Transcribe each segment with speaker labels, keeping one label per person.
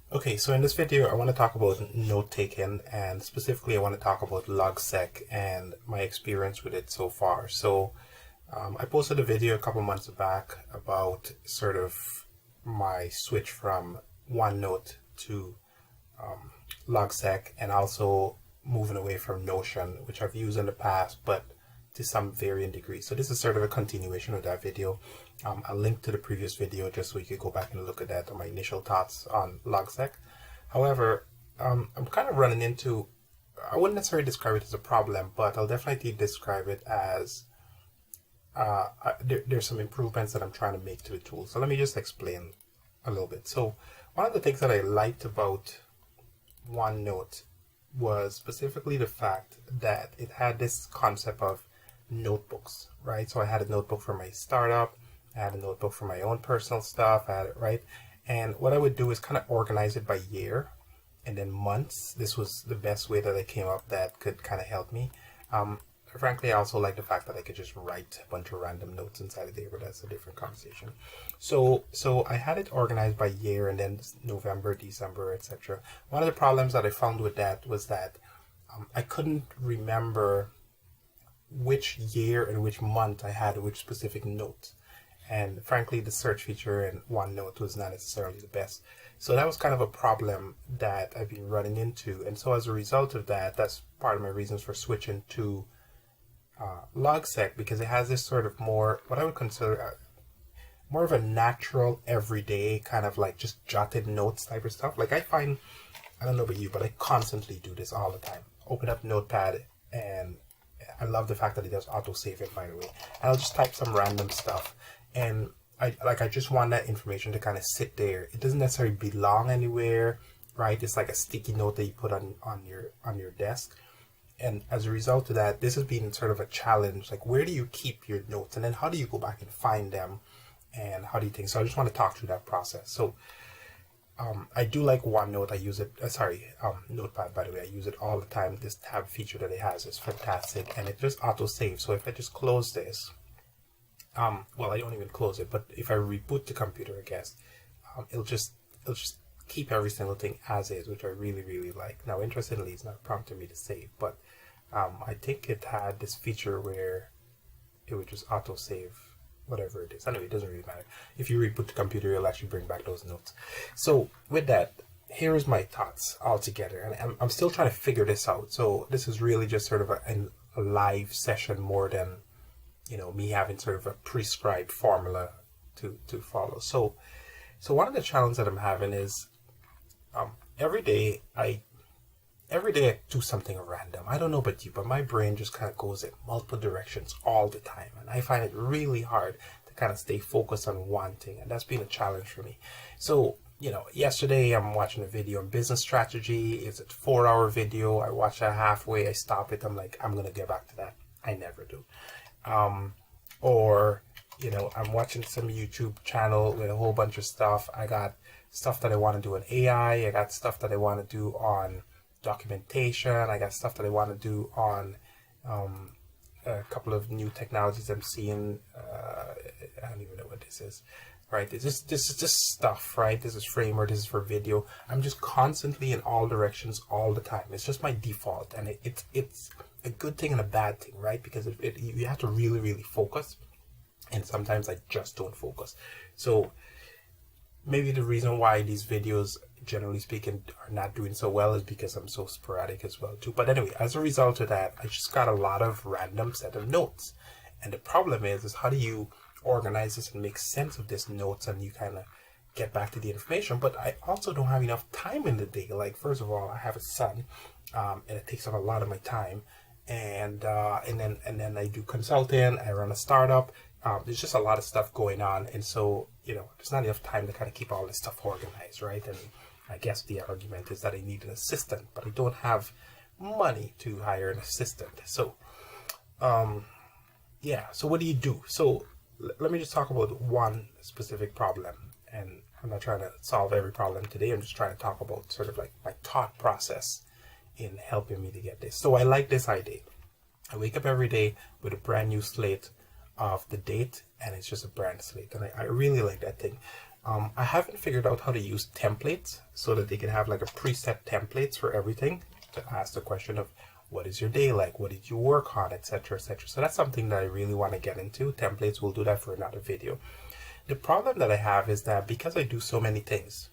Speaker 1: Okay, so in this video, I want to talk about note taking, and specifically, I want to talk about Logseq and my experience with it so far. I posted a video a couple months back about sort of my switch from OneNote to Logseq, and also moving away from Notion, which I've used in the past, but to some varying degree. So this is sort of a continuation of that video. I'll link to the previous video just so you could go back and look at that, on my initial thoughts on Logseq. However, I'm kind of running into, I wouldn't necessarily describe it as a problem, but I'll definitely describe it as there's some improvements that I'm trying to make to the tool. So let me just explain a little bit. So one of the things that I liked about OneNote was specifically the fact that it had this concept of notebooks, right? So I had a notebook for my startup, I had a notebook for my own personal stuff, I had it, right? And what I would do is kind of organize it by year and then months. This was the best way that I came up that could kind of help me. Frankly, I also like the fact that I could just write a bunch of random notes inside of there, but that's a different conversation. So I had it organized by year and then November, December, etc. One of the problems that I found with that was that I couldn't remember which year and which month I had which specific note. And frankly, the search feature in OneNote was not necessarily the best. So that was kind of a problem that I've been running into. And so as a result of that, that's part of my reasons for switching to Logseq, because it has this sort of more, what I would consider more of a natural, everyday kind of like just jotted notes type of stuff. Like I find, I don't know about you, but I constantly do this all the time. Open up Notepad, and I love the fact that it does autosave it, by the way. And I'll just type some random stuff, and I just want that information to kind of sit there. It doesn't necessarily belong anywhere, right? It's like a sticky note that you put on your desk. And as a result of that, this has been sort of a challenge. Like, where do you keep your notes, and then how do you go back and find them, and how do you think? So I just want to talk through that process. So I do like OneNote. I use it. Notepad, by the way. I use it all the time. This tab feature that it has is fantastic, and it just auto saves. So if I just close this, well, I don't even close it, but if I reboot the computer, I guess, it'll just keep every single thing as is, which I really like. Now, interestingly, it's not prompting me to save, but I think it had this feature where it would just auto save whatever it is. Anyway, it doesn't really matter. If you reboot the computer, it'll actually bring back those notes. So with that, here is my thoughts all together, and I'm still trying to figure this out. So this is really just sort of a live session more than, you know, me having sort of a prescribed formula to follow. So one of the challenges that I'm having is every day I do something random. I don't know about you, but my brain just kind of goes in multiple directions all the time, and I find it really hard to kind of stay focused on one thing, and that's been a challenge for me. So, you know, yesterday I'm watching a video on business strategy. It's a 4-hour video. I watch that halfway, I stop it, I'm like, I'm gonna get back to that. I never do. Or, you know, I'm watching some YouTube channel with a whole bunch of stuff. I got stuff that I want to do on AI. I got stuff that I want to do on documentation. I got stuff that I want to do on a couple of new technologies I'm seeing. I don't even know what this is, right? This is just stuff, right? This is framework. This is for video. I'm just constantly in all directions all the time. It's just my default, and it's a good thing and a bad thing, right? Because you have to really focus, and sometimes I just don't focus. So maybe the reason why these videos, generally speaking, are not doing so well is because I'm so sporadic as well too. But anyway, as a result of that, I just got a lot of random set of notes. And the problem is how do you organize this and make sense of this notes, and you kind of get back to the information? But I also don't have enough time in the day. Like, first of all, I have a son, and it takes up a lot of my time. And then I do consulting, I run a startup. There's just a lot of stuff going on, and so, you know, there's not enough time to kind of keep all this stuff organized, right? And I guess the argument is that I need an assistant, but I don't have money to hire an assistant. So yeah, so what do you do? So let me just talk about one specific problem, and I'm not trying to solve every problem today. I'm just trying to talk about sort of like my thought process in helping me to get this. So I like this idea. I wake up every day with a brand new slate of the date, and it's just a brand slate, and I really like that thing. I haven't figured out how to use templates so that they can have like a preset templates for everything to ask the question of what is your day like, what did you work on, etc., etc. So that's something that I really want to get into. Templates, we'll do that for another video. The problem that I have is that because I do so many things,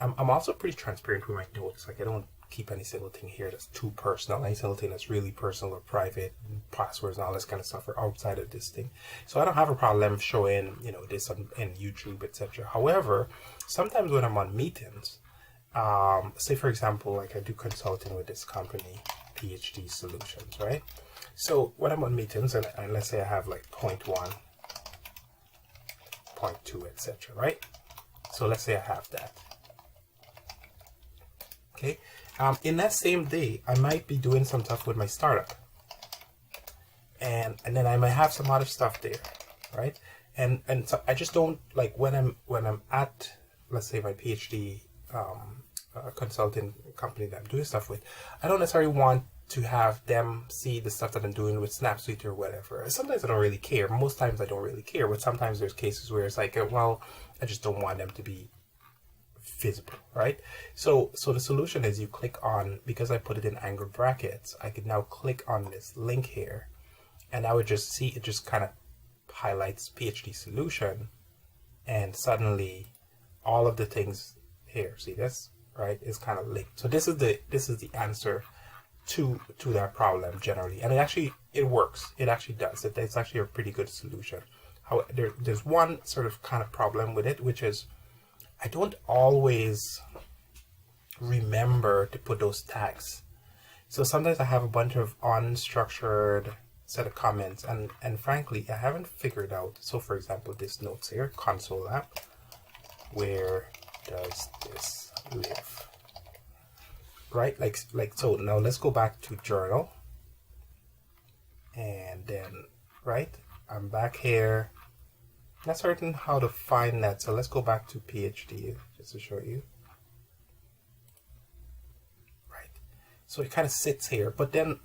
Speaker 1: I'm also pretty transparent with my notes. Like I don't keep any single thing here that's too personal. Any single thing that's really personal or private, passwords and all this kind of stuff are outside of this thing. So I don't have a problem showing, you know, this on YouTube, etc. However, sometimes when I'm on meetings, say for example, like I do consulting with this company, PhD Solutions, right? So when I'm on meetings and let's say I have like point 1, point 2, etc., right? So let's say I have that. Okay. In that same day, I might be doing some stuff with my startup, and then I might have some other stuff there, right? And so I just don't like when I'm at, let's say, my PhD consulting company that I'm doing stuff with. I don't necessarily want to have them see the stuff that I'm doing with Snapsuite or whatever. Sometimes I don't really care. Most times I don't really care, but sometimes there's cases where it's like, well, I just don't want them to be visible, right? So the solution is you click on, because I put it in angled brackets, I could now click on this link here, and I would just see it just kind of highlights PhD Solution, and suddenly all of the things here, see this, right, is kind of linked. So this is the answer to that problem generally, and it works. It actually does. It's actually a pretty good solution. However, there's one sort of kind of problem with it, which is I don't always remember to put those tags. So sometimes I have a bunch of unstructured set of comments, and frankly, I haven't figured out. So for example, this notes here, console app, where does this live? Right? Like so now let's go back to journal. And then, right, I'm back here. Not certain how to find that, so let's go back to PhD just to show you. Right, so it kind of sits here, but then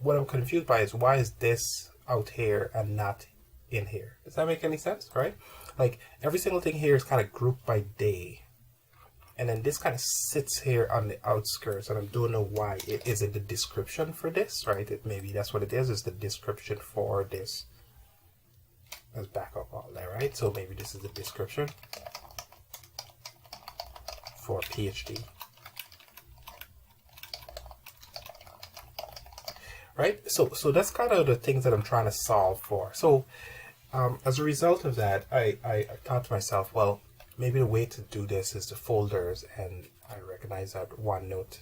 Speaker 1: what I'm confused by is why is this out here and not in here? Does that make any sense? Right, like every single thing here is kind of grouped by day, and then this kind of sits here on the outskirts, and I don't know why. Is it the description for this? Right, maybe that's what it is the description for this. Let's back up all that, right? So maybe this is the description for PhD, right? So that's kind of the things that I'm trying to solve for. So as a result of that, I thought to myself, well, maybe the way to do this is the folders, and I recognize that OneNote,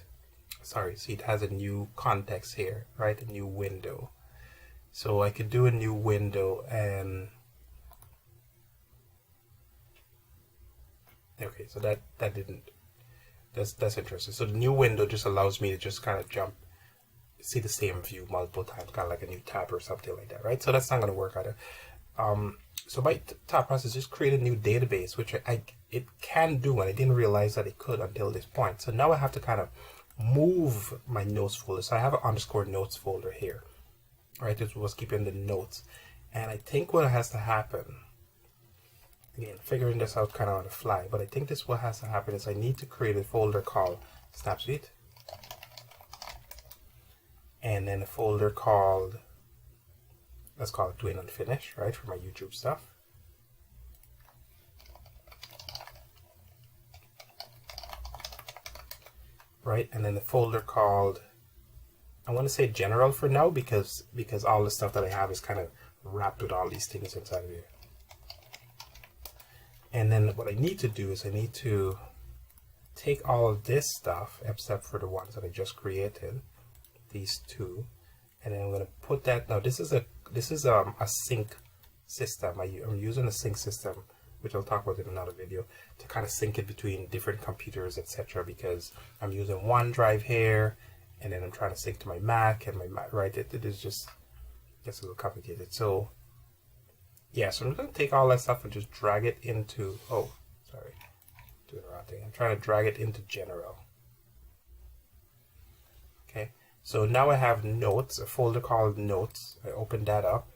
Speaker 1: sorry, see it has a new context here, right? A new window. So I could do a new window, and okay, so that didn't, that's interesting. So the new window just allows me to just kind of jump, see the same view multiple times, kind of like a new tab or something like that, right? So that's not going to work either. So my top process is just create a new database, which it can do, and I didn't realize that it could until this point. So now I have to kind of move my notes folder. So I have an underscore notes folder here, right? This was keeping the notes, and I think what has to happen, again, figuring this out kind of on the fly, but I think this what has to happen is I need to create a folder called Snapsuite, and then a folder called, let's call it Doing Unfinished, right, for my YouTube stuff. Right, and then the folder called, I want to say General for now, because all the stuff that I have is kind of wrapped with all these things inside of here. And then what I need to do is I need to take all of this stuff, except for the ones that I just created, these two, and then I'm going to put that. Now this is a sync system. I'm using a sync system, which I'll talk about in another video, to kind of sync it between different computers, etc. Because I'm using OneDrive here, and then I'm trying to sync to my Mac and my Mac. Right, it is just gets a little complicated. So yeah, so I'm going to take all that stuff and just drag it into, oh, sorry, doing the wrong thing. I'm trying to drag it into General. Okay, so now I have notes, a folder called notes. I open that up,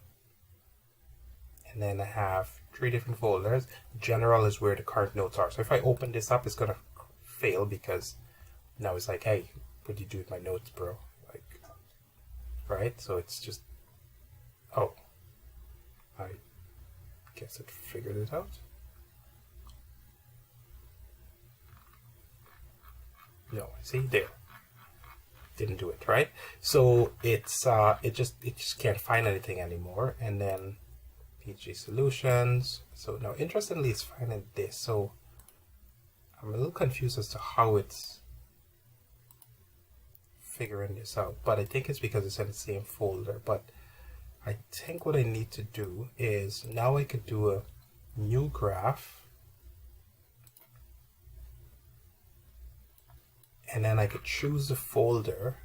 Speaker 1: and then I have 3 different folders. General is where the current notes are. So if I open this up, it's gonna fail because now it's like, hey, what do you do with my notes, bro? Like, right? So it's just, oh, I guess it figured it out. No, see there, didn't do it, right? So it's it just can't find anything anymore. And then PHP solutions. So now, interestingly, it's finding this. So I'm a little confused as to how it's figuring this out, but I think it's because it's in the same folder. But I think what I need to do is now I could do a new graph, and then I could choose the folder,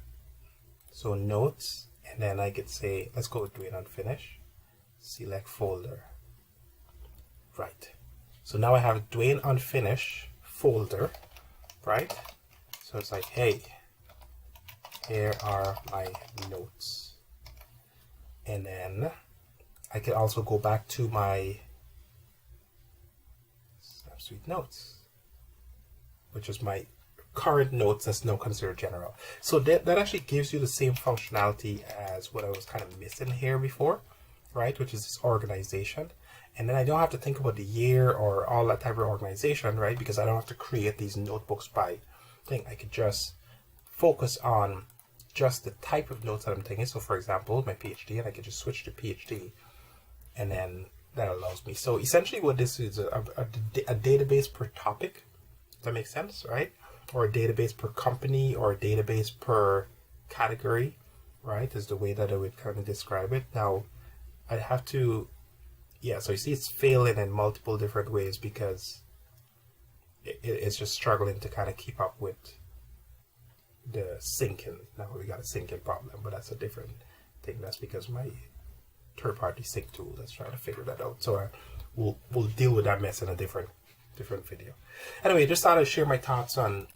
Speaker 1: so notes, and then I could say, let's go with Dwayne Unfinished, select folder, right? So now I have Dwayne Unfinished folder, right? So it's like, hey, here are my notes. And then I can also go back to my Snapsuite notes, which is my current notes that's now considered general. So that actually gives you the same functionality as what I was kind of missing here before, right? Which is this organization. And then I don't have to think about the year or all that type of organization, right? Because I don't have to create these notebooks by thing. I could just focus on just the type of notes that I'm taking. So for example, my PhD, and I could just switch to PhD, and then that allows me. So essentially what this is, a database per topic. Does that make sense, right? Or a database per company, or a database per category, right? Is the way that I would kind of describe it. Now, I have to, yeah, so you see it's failing in multiple different ways because it's just struggling to kind of keep up with the syncing. Now we got a syncing problem, but that's a different thing. That's because my third-party sync tool that's trying to figure that out. So we'll deal with that mess in a different video. Anyway, just thought I'd share my thoughts on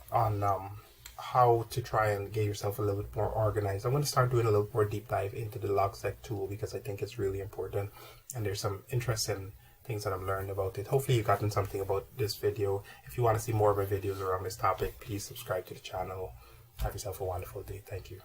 Speaker 1: how to try and get yourself a little bit more organized. I'm going to start doing a little more deep dive into the Logseq tool because I think it's really important, and there's some interesting things that I'm learning about it. Hopefully you've gotten something about this video. If you want to see more of my videos around this topic, please subscribe to the channel. Have yourself a wonderful day. Thank you.